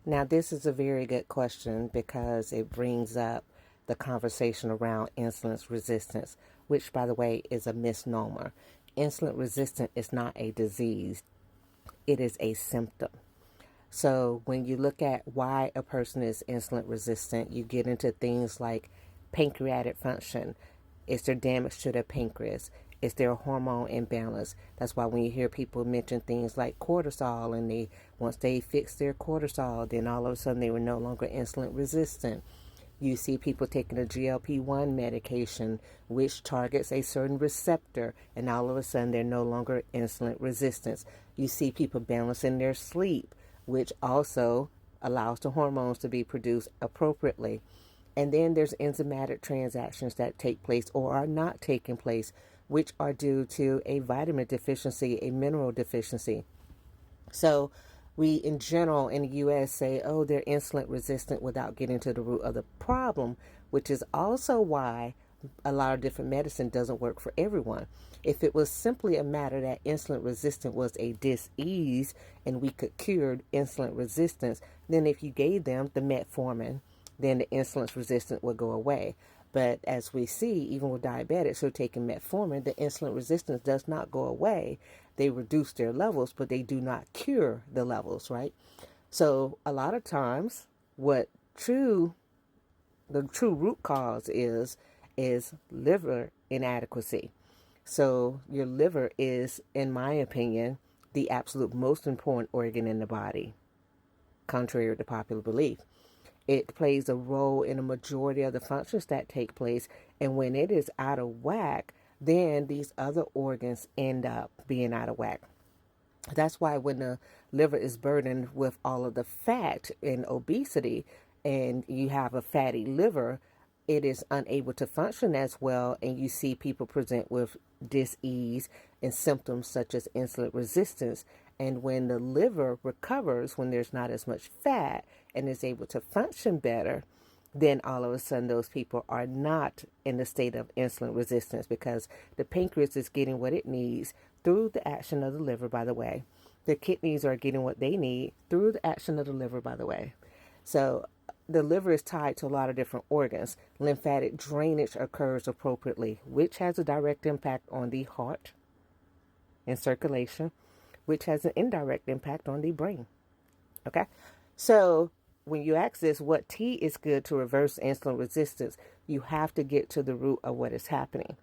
Now, this is a very good question because it brings up the conversation around insulin resistance, which, by the way, is a misnomer. Insulin resistant is not a disease, it is a symptom. So, when you look at why a person is insulin resistant, you get into things like pancreatic function. Is there damage to their pancreas? Is there a hormone imbalance? That's why when you hear people mention things like cortisol, and once they fix their cortisol, then all of a sudden they were no longer insulin resistant. You see people taking a GLP-1 medication, which targets a certain receptor, and all of a sudden they're no longer insulin resistant. You see people balancing their sleep, which also allows the hormones to be produced appropriately. And then there's enzymatic transactions that take place or are not taking place, which are due to a vitamin deficiency, a mineral deficiency. So we, in general, in the U.S. say, oh, they're insulin resistant without getting to the root of the problem, which is also why a lot of different medicine doesn't work for everyone. If it was simply a matter that insulin resistance was a dis-ease and we could cure insulin resistance, then if you gave them the metformin, then the insulin resistance would go away. But as we see, even with diabetics who are taking metformin, the insulin resistance does not go away. They reduce their levels, but they do not cure the levels, right? So a lot of times, the true root cause is liver inadequacy. So your liver is, in my opinion, the absolute most important organ in the body, contrary to popular belief. It plays a role in a majority of the functions that take place. And when it is out of whack, then these other organs end up being out of whack. That's why when the liver is burdened with all of the fat and obesity, and you have a fatty liver, it is unable to function as well. And you see people present with dis-ease and symptoms such as insulin resistance. And when the liver recovers, when there's not as much fat and is able to function better, then all of a sudden those people are not in the state of insulin resistance because the pancreas is getting what it needs through the action of the liver, by the way. The kidneys are getting what they need through the action of the liver, by the way. So the liver is tied to a lot of different organs. Lymphatic drainage occurs appropriately, which has a direct impact on the heart and circulation, which has an indirect impact on the brain. Okay? So when you ask this, what tea is good to reverse insulin resistance, you have to get to the root of what is happening.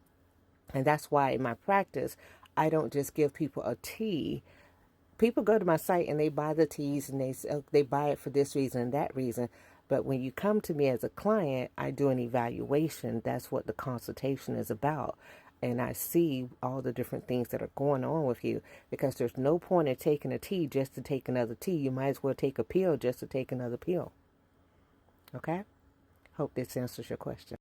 And that's why in my practice, I don't just give people a tea. People go to my site and they buy the teas and they buy it for this reason and that reason. But when you come to me as a client, I do an evaluation. That's what the consultation is about. And I see all the different things that are going on with you, because there's no point in taking a tea just to take another tea. You might as well take a pill just to take another pill. Okay? Hope this answers your question.